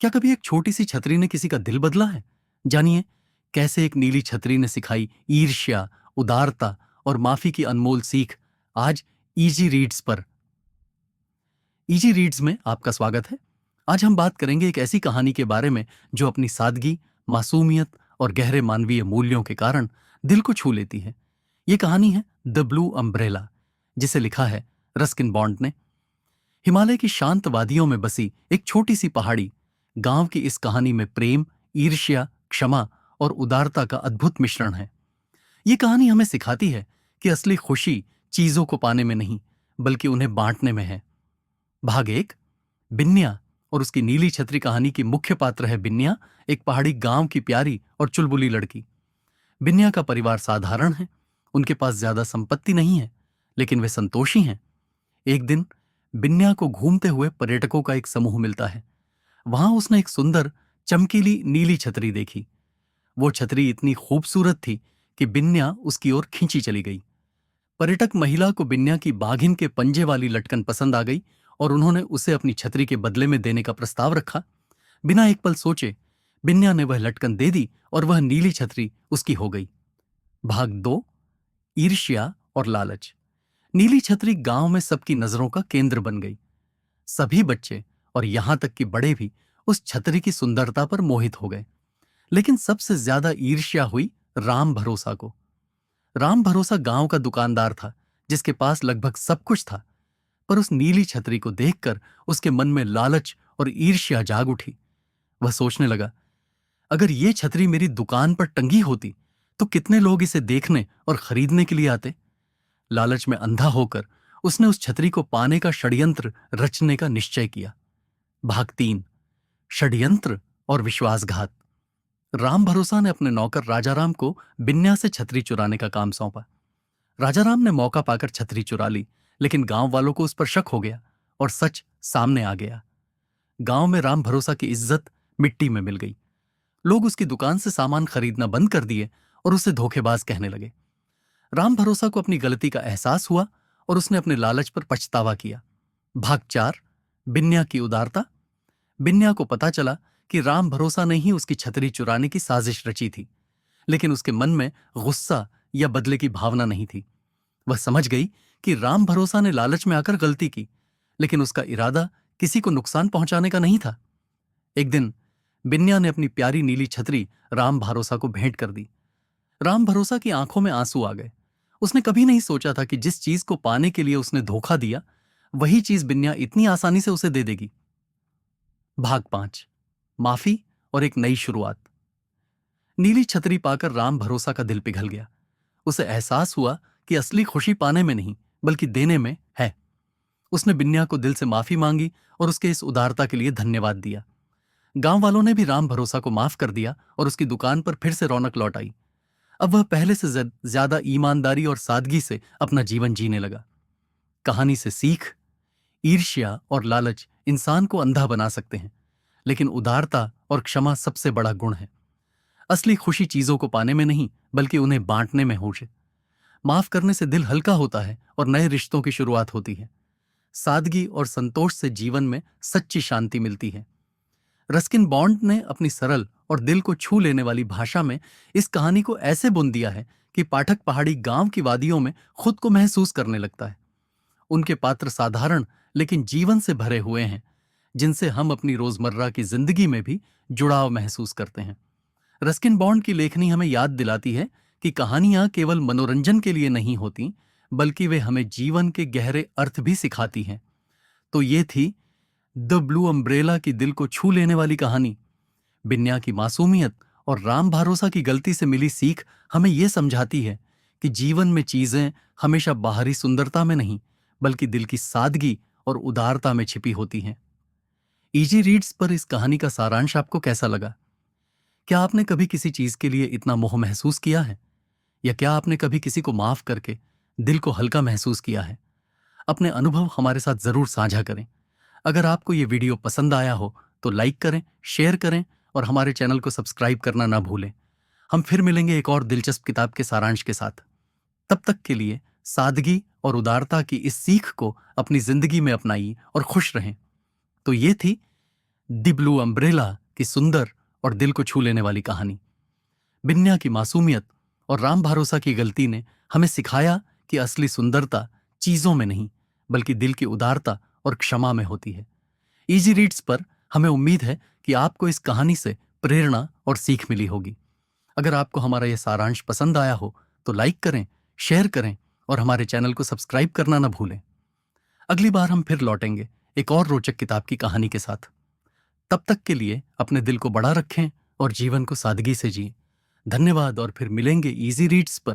क्या कभी एक छोटी सी छतरी ने किसी का दिल बदला है? जानिए कैसे एक नीली छतरी ने सिखाई ईर्ष्या, उदारता और माफी की अनमोल सीख। आज इजी रीड्स पर। इजी रीड्स में आपका स्वागत है। आज हम बात करेंगे एक ऐसी कहानी के बारे में जो अपनी सादगी, मासूमियत और गहरे मानवीय मूल्यों के कारण दिल को छू लेती है। ये कहानी है द ब्लू अम्ब्रेला, जिसे लिखा है रस्किन बॉन्ड ने। हिमालय की शांत वादियों में बसी एक छोटी सी पहाड़ी गांव की इस कहानी में प्रेम, ईर्ष्या, क्षमा और उदारता का अद्भुत मिश्रण है। ये कहानी हमें सिखाती है कि असली खुशी चीजों को पाने में नहीं, बल्कि उन्हें बांटने में है। भाग एक, बिन्या और उसकी नीली छतरी। कहानी की मुख्य पात्र है बिन्या, एक पहाड़ी गांव की प्यारी और चुलबुली लड़की। बिन्या का परिवार साधारण है, उनके पास ज्यादा संपत्ति नहीं है, लेकिन वे संतोषी हैं। एक दिन बिन्या को घूमते हुए पर्यटकों का एक समूह मिलता है। वहां उसने एक सुंदर चमकीली नीली छतरी देखी। वो छतरी इतनी खूबसूरत थी कि बिन्या उसकी ओर खींची चली गई। पर्यटक महिला को बिन्या की बाघिन के पंजे वाली लटकन पसंद आ गई और उन्होंने उसे अपनी छतरी के बदले में देने का प्रस्ताव रखा। बिना एक पल सोचे बिन्या ने वह लटकन दे दी और वह नीली छतरी उसकी हो गई। भाग दो, ईर्ष्या और लालच। नीली छतरी गांव में सबकी नजरों का केंद्र बन गई। सभी बच्चे और यहां तक कि बड़े भी उस छतरी की सुंदरता पर मोहित हो गए। लेकिन सबसे ज्यादा ईर्ष्या हुई राम भरोसा को। राम भरोसा गांव का दुकानदार था, जिसके पास लगभग सब कुछ था। पर उस नीली छतरी को देखकर उसके मन में लालच और ईर्ष्या जाग उठी। वह सोचने लगा, अगर ये छतरी मेरी दुकान पर टंगी होती तो कितने लोग इसे देखने और खरीदने के लिए आते। लालच में अंधा होकर उसने उस छतरी को पाने का षड्यंत्र रचने का निश्चय किया। भाग तीन, षड्यंत्र और विश्वासघात। राम भरोसा ने अपने नौकर राजाराम को बिन्या से छतरी चुराने का काम सौंपा। राजाराम ने मौका पाकर छतरी चुरा ली, लेकिन गांव वालों को उस पर शक हो गया और सच सामने आ गया। गांव में राम भरोसा की इज्जत मिट्टी में मिल गई। लोग उसकी दुकान से सामान खरीदना बंद कर दिए और उसे धोखेबाज कहने लगे। राम भरोसा को अपनी गलती का एहसास हुआ और उसने अपने लालच पर पछतावा किया। भाग चार, बिन्या की उदारता। बिन्या को पता चला कि राम भरोसा ने ही उसकी छतरी चुराने की साजिश रची थी, लेकिन उसके मन में गुस्सा या बदले की भावना नहीं थी। वह समझ गई कि राम भरोसा ने लालच में आकर गलती की, लेकिन उसका इरादा किसी को नुकसान पहुंचाने का नहीं था। एक दिन बिन्या ने अपनी प्यारी नीली छतरी राम भरोसा को भेंट कर दी। राम भरोसा की आंखों में आंसू आ गए। उसने कभी नहीं सोचा था कि जिस चीज को पाने के लिए उसने धोखा दिया, वही चीज बिन्या इतनी आसानी से उसे दे देगी। भाग पांच, माफी और एक नई शुरुआत। नीली छतरी पाकर राम भरोसा का दिल पिघल गया। उसे एहसास हुआ कि असली खुशी पाने में नहीं, बल्कि देने में है। उसने बिन्या को दिल से माफी मांगी और उसके इस उदारता के लिए धन्यवाद दिया। गांव वालों ने भी राम भरोसा को माफ कर दिया और उसकी दुकान पर फिर से रौनक लौट आई। अब वह पहले से ज्यादा ईमानदारी और सादगी से अपना जीवन जीने लगा। कहानी से सीख, ईर्ष्या और लालच इंसान को अंधा बना सकते हैं, लेकिन उदारता और क्षमा सबसे बड़ा गुण है। असली खुशी चीजों को पाने में नहीं, बल्कि उन्हें बांटने में हो। माफ करने से दिल हल्का होता है और नए रिश्तों की शुरुआत होती है। सादगी और संतोष से जीवन में सच्ची शांति मिलती है। रस्किन बॉन्ड ने अपनी सरल और दिल को छू लेने वाली भाषा में इस कहानी को ऐसे बुन दिया है कि पाठक पहाड़ी गांव की वादियों में खुद को महसूस करने लगता है। उनके पात्र साधारण लेकिन जीवन से भरे हुए हैं, जिनसे हम अपनी रोजमर्रा की जिंदगी में भी जुड़ाव महसूस करते हैं। रस्किन बॉन्ड की लेखनी हमें याद दिलाती है कि कहानियां केवल मनोरंजन के लिए नहीं होती, बल्कि वे हमें जीवन के गहरे अर्थ भी सिखाती हैं। तो ये थी द ब्लू अम्ब्रेला की दिल को छू लेने वाली कहानी। बिन्या की मासूमियत और राम भरोसा की गलती से मिली सीख हमें यह समझाती है कि जीवन में चीजें हमेशा बाहरी सुंदरता में नहीं, बल्कि दिल की सादगी और उदारता में छिपी होती हैं। इजी रीड्स पर इस कहानी का सारांश आपको कैसा लगा? क्या आपने कभी किसी चीज के लिए इतना मोह महसूस किया है? या क्या आपने कभी किसी को माफ करके दिल को हल्का महसूस किया है? अपने अनुभव हमारे साथ जरूर साझा करें। अगर आपको ये वीडियो पसंद आया हो तो लाइक करें, शेयर करें और हमारे चैनल को सब्सक्राइब करना ना भूलें। हम फिर मिलेंगे एक और दिलचस्प किताब के सारांश के साथ। तब तक के लिए सादगी और उदारता की इस सीख को अपनी जिंदगी में अपनाइए और खुश रहें। तो ये थी दी ब्लू अम्ब्रेला की सुंदर और दिल को छू लेने वाली कहानी। बिन्या की मासूमियत और राम भरोसा की गलती ने हमें सिखाया कि असली सुंदरता चीजों में नहीं बल्कि दिल की उदारता और क्षमा में होती है। इजी रीड्स पर हमें उम्मीद है कि आपको इस कहानी से प्रेरणा और सीख मिली होगी। अगर आपको हमारा यह सारांश पसंद आया हो तो लाइक करें, शेयर करें और हमारे चैनल को सब्सक्राइब करना न भूलें। अगली बार हम फिर लौटेंगे एक और रोचक किताब की कहानी के साथ। तब तक के लिए अपने दिल को बड़ा रखें और जीवन को सादगी से जिएं। धन्यवाद और फिर मिलेंगे इजी रीड्स पर।